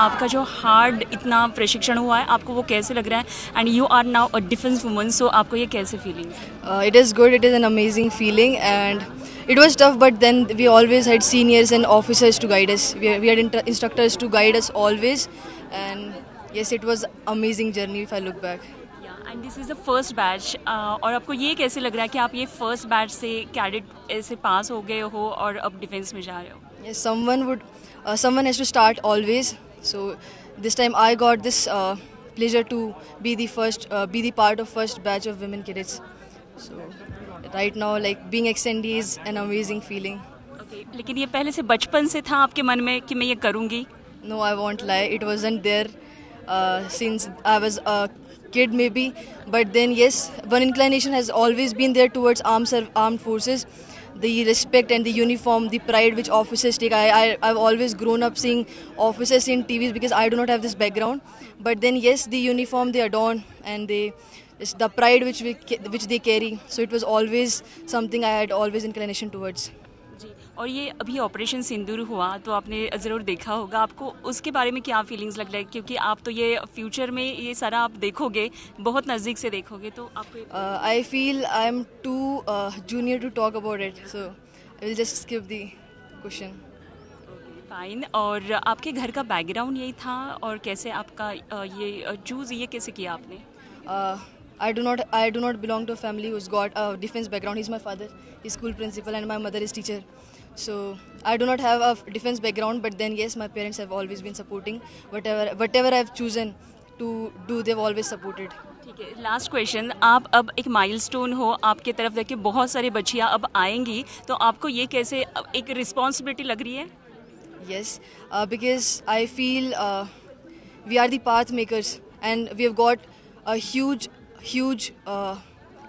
आपका जो हार्ड इतना प्रशिक्षण हुआ है आपको वो कैसे लग रहा है and you are now a defence woman, so आपको ये कैसे फीलिंग है? It is good. It is an amazing feeling, and it was tough. But then we always had seniors and officers to guide us. We had instructors to guide us always, and yes, it was amazing journey if I look back. And this is the first batch, और आपको ये कैसे लग रहा है कि आप ये फर्स्ट बैच से कैडेट से पास हो गए हो और अब डिफेंस में जा रहे हो? Yes, someone has to start always. So this time I got this pleasure to be the part of first batch of women cadets. So right now, like being XND is an amazing feeling. Okay, लेकिन ये पहले से बचपन से था आपके मन में कि मैं ये करूँगी? No, I won't lie. It wasn't there since I was a kid, maybe. But then, yes, one inclination has always been there towards armed forces. The respect and the uniform, the pride which officers take. I've always grown up seeing officers in TVs because I do not have this background. But then, yes, the uniform they adorn and the pride which they carry. So it was always something I had always inclination towards. जी, और ये अभी operation सिंदूर हुआ तो आपने ज़रूर देखा होगा, आपको उसके बारे में क्या फीलिंग्स लग रहा है, क्योंकि आप तो ये फ्यूचर में ये सारा आप देखोगे, बहुत नज़दीक से देखोगे, तो आपको I feel I am too junior to talk about it, so I will just skip the question. Fine. और आपके घर का बैकग्राउंड यही था और कैसे आपका ये चूज़ ये कैसे किया आपने? I do not belong to a family who's got a defense background. He's my father, he's school principal, and my mother is teacher. So I do not have a defense background, but then yes, my parents have always been supporting whatever I've chosen to do. They've always supported. ठीक है, last question, आप अब एक milestone हो, आपके तरफ देखिए बहुत सारी बच्चियाँ अब आएंगी, तो आपको ये कैसे एक रिस्पॉन्सिबिलिटी लग रही है? Yes, because I feel we are the path makers, and we have got a huge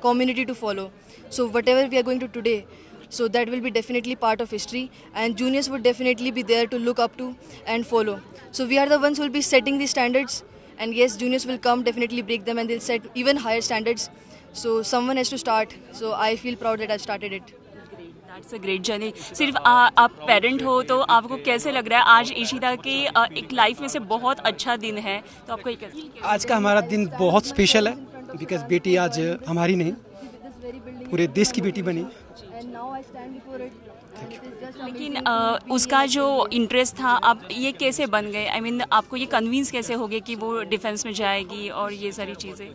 community to follow. So whatever we are going to today, so that will be definitely part of history, and juniors would definitely be there to look up to and follow. So we are the ones who will be setting the standards, and yes, juniors will come, definitely break them, and they'll set even higher standards. So someone has to start. So I feel proud that I've started it. That's a great journey. सिर्फ आप parent हो तो आपको कैसे लग रहा है आज इशिता की एक लाइफ में से बहुत अच्छा दिन है, तो आपको ये कैसे? आज का हमारा दिन बहुत स्पेशल है, बिकॉज बेटी आज हमारी नहीं पूरे देश की बेटी बनी। लेकिन उसका जो इंटरेस्ट था, आप ये कैसे बन गए? आई मीन आपको ये कन्विंस कैसे हो गए कि वो डिफेंस में जाएगी और ये सारी चीज़ें?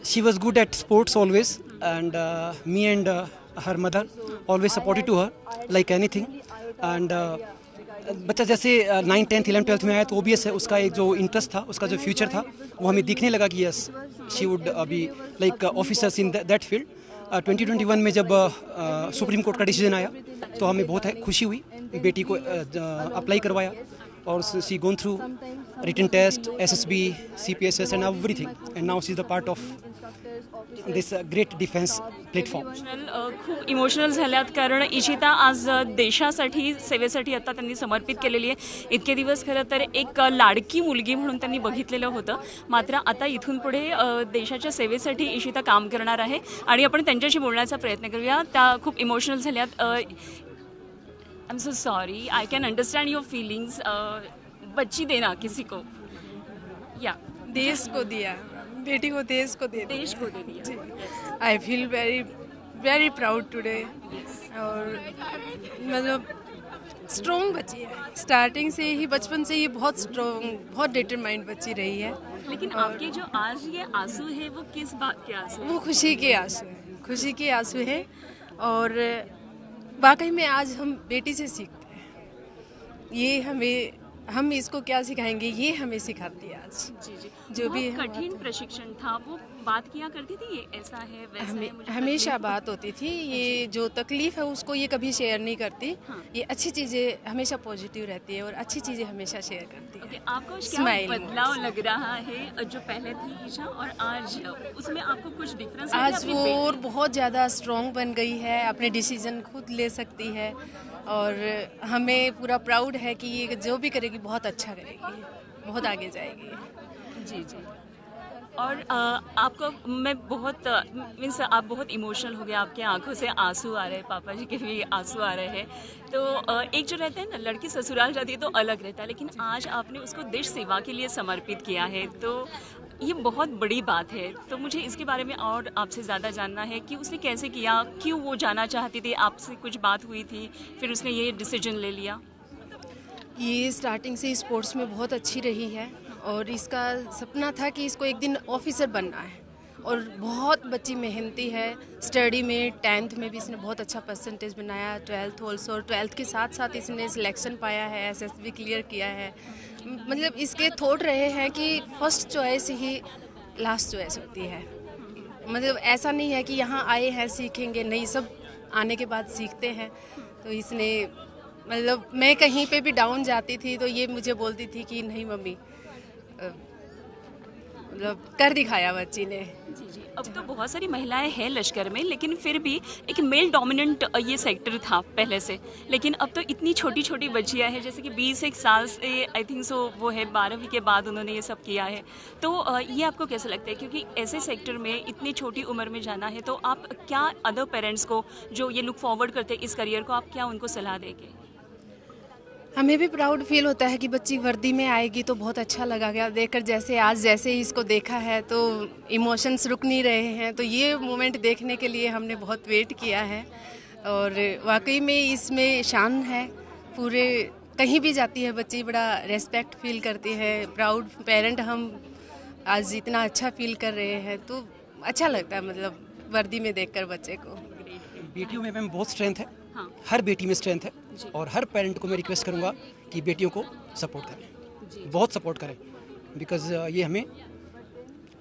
She was good at sports always, and me and her mother always supported to her like anything, and बच्चा जैसे 9th 10th 11th 12th में आया तो ओबियस है उसका एक जो इंटरेस्ट था, उसका जो फ्यूचर था वो हमें दिखने लगा कि yes she would be like officers in that field. 2021 में जब सुप्रीम कोर्ट का डिसीजन आया तो हमें बहुत खुशी हुई, बेटी को अप्लाई करवाया और she gone through written test, SSB, CPSS and everything, and now she is the part of this great defense platform. खूप इमोशनल झाल्यात, कारण इशिता आज देशासाठी सेवेसाठी आता त्यांनी समर्पित केलेली आहे। इतके दिवस खरं तर एक लाडकी मुलगी म्हणून त्यांनी बघितलेलं होतं, मात्र आता इथून पुढे देशाच्या सेवेसाठी इशिता काम करणार आहे आणि आपण त्यांच्याशी बोलण्याचा प्रयत्न करूया। त्या खूप इमोशनल झाल्यात। I am so sorry, I can understand your feelings. बच्ची देना किसी को या देश को दिया, बेटी को देश को दे देश को दे दिया। I feel very very proud today. और मतलब स्ट्रॉन्ग बच्ची है, स्टार्टिंग से ही बचपन से ही बहुत स्ट्रॉन्ग, बहुत डिटरमाइंड बच्ची रही है। लेकिन आपके जो आज ये आंसू है वो किस बात के आंसू? वो खुशी के आंसू हैं, खुशी के आंसू हैं। और वाकई में आज हम बेटी से सीखते हैं, ये हम इसको क्या सिखाएंगे, ये हमें सिखाती है आज। जी जी, जो भी कठिन प्रशिक्षण था, वो बात किया करती थी ये ऐसा है वैसा है, मुझे हमेशा बात होती थी। ये जो तकलीफ है उसको ये कभी शेयर नहीं करती। हाँ। ये अच्छी चीज़ें हमेशा पॉजिटिव रहती है और अच्छी चीज़ें हमेशा शेयर करती है। आपको क्या बदलाव लग रहा है जो पहले थी ईशा और आज, उसमें आपको कुछ डिफरेंस? आज वो और बहुत ज़्यादा स्ट्रॉन्ग बन गई है, अपने डिसीजन खुद ले सकती है और हमें पूरा प्राउड है कि ये जो भी करेगी बहुत अच्छा करेगी, बहुत आगे जाएगी। जी जी, और आपको मैं बहुत मीन्स आप बहुत इमोशनल हो गए, आपके आंखों से आंसू आ रहे हैं, पापा जी के भी आंसू आ रहे हैं। तो एक जो रहता है ना, लड़की ससुराल जाती है तो अलग रहता है, लेकिन आज आपने उसको देश सेवा के लिए समर्पित किया है, तो ये बहुत बड़ी बात है। तो मुझे इसके बारे में और आपसे ज़्यादा जानना है कि उसने कैसे किया, क्यों वो जाना चाहती थी, आपसे कुछ बात हुई थी, फिर उसने ये डिसीजन ले लिया। ये स्टार्टिंग से स्पोर्ट्स में बहुत अच्छी रही है और इसका सपना था कि इसको एक दिन ऑफिसर बनना है, और बहुत बच्ची मेहनती है। स्टडी में 10th में भी इसने बहुत अच्छा परसेंटेज बनाया, 12th ऑल्सो, और 12th के साथ साथ इसने सिलेक्शन पाया है, एसएसबी क्लियर किया है। मतलब इसके थॉट रहे हैं कि फर्स्ट चॉइस ही लास्ट चॉइस होती है। मतलब ऐसा नहीं है कि यहाँ आए हैं सीखेंगे, नहीं, सब आने के बाद सीखते हैं। तो इसने मतलब मैं कहीं पे भी डाउन जाती थी तो ये मुझे बोलती थी कि नहीं मम्मी, मतलब कर दिखाया बच्ची ने। जी जी, अब तो बहुत सारी महिलाएं हैं लश्कर में, लेकिन फिर भी एक मेल डोमिनेंट ये सेक्टर था पहले से। लेकिन अब तो इतनी छोटी छोटी बच्चियां हैं, जैसे कि 21 साल से आई थिंक सो वो है, 12वीं के बाद उन्होंने ये सब किया है। तो ये आपको कैसा लगता है, क्योंकि ऐसे सेक्टर में इतनी छोटी उम्र में जाना है, तो आप क्या अदर पेरेंट्स को जो ये लुक फॉरवर्ड करते हैं इस करियर को, आप क्या उनको सलाह देंगे? हमें भी प्राउड फील होता है कि बच्ची वर्दी में आएगी, तो बहुत अच्छा लगा गया देखकर। जैसे ही इसको देखा है तो इमोशंस रुक नहीं रहे हैं। तो ये मोमेंट देखने के लिए हमने बहुत वेट किया है, और वाकई में इसमें शान है। पूरे कहीं भी जाती है बच्ची बड़ा रेस्पेक्ट फील करती है। प्राउड पेरेंट हम आज इतना अच्छा फील कर रहे हैं, तो अच्छा लगता है मतलब वर्दी में देखकर बच्चे को। बेटियों में मैम बहुत स्ट्रेंथ है, हाँ। हर बेटी में स्ट्रेंथ है, और हर पेरेंट को मैं रिक्वेस्ट करूंगा कि बेटियों को सपोर्ट करें, बहुत सपोर्ट करें, बिकॉज ये हमें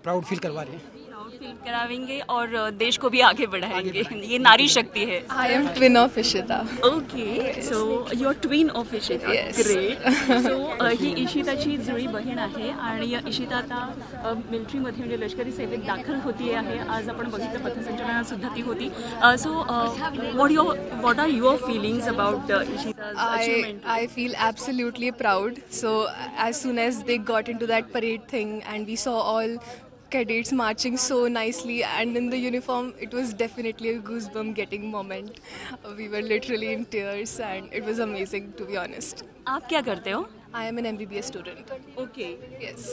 प्राउड फील करवा रहे हैं। प्राउड फील करावेंगे और देश को भी आगे बढ़ाएंगे। ये नारी शक्ती है। I am twin of Ishita. Okay, so you are twin of Ishita. Yes. Great. So ही इशिताची जुळी बहीण आहे आणि इशिता आता मिलिटरीमध्ये म्हणजे लष्करी सेवेत दाखल होती आहे. आज आपण बघितलं पथसंचलनात सुद्धा ती होती. So what are your feelings about Ishita's achievement? I feel absolutely proud. So as soon as they got into that parade thing and we saw all cadets marching so nicely and in the uniform, it was definitely a goosebump getting moment. We were literally in tears and it was amazing, to be honest. आप क्या करते हो? I am an MBBS student. Okay. Yes.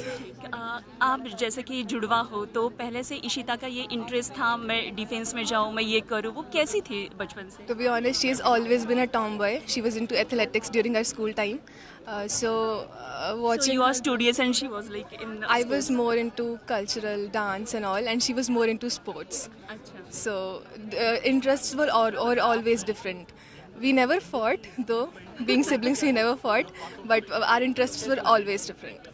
आप जैसे कि जुड़वा हो, तो पहले से इशिता का ये इंटरेस्ट था, मैं डिफेंस में जाऊँ, मैं ये करूँ, वो कैसी थी बचपन से? To be honest, she has always been a tomboy. She was into athletics during her school time. So So watching you are her- studious and she was like in I was more into cultural dance and all, and she was more into sports. अच्छा. So interests were always different. We never fought, though. Being siblings, we never fought, but our interests were always different.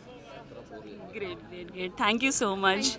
Great. Thank you so much.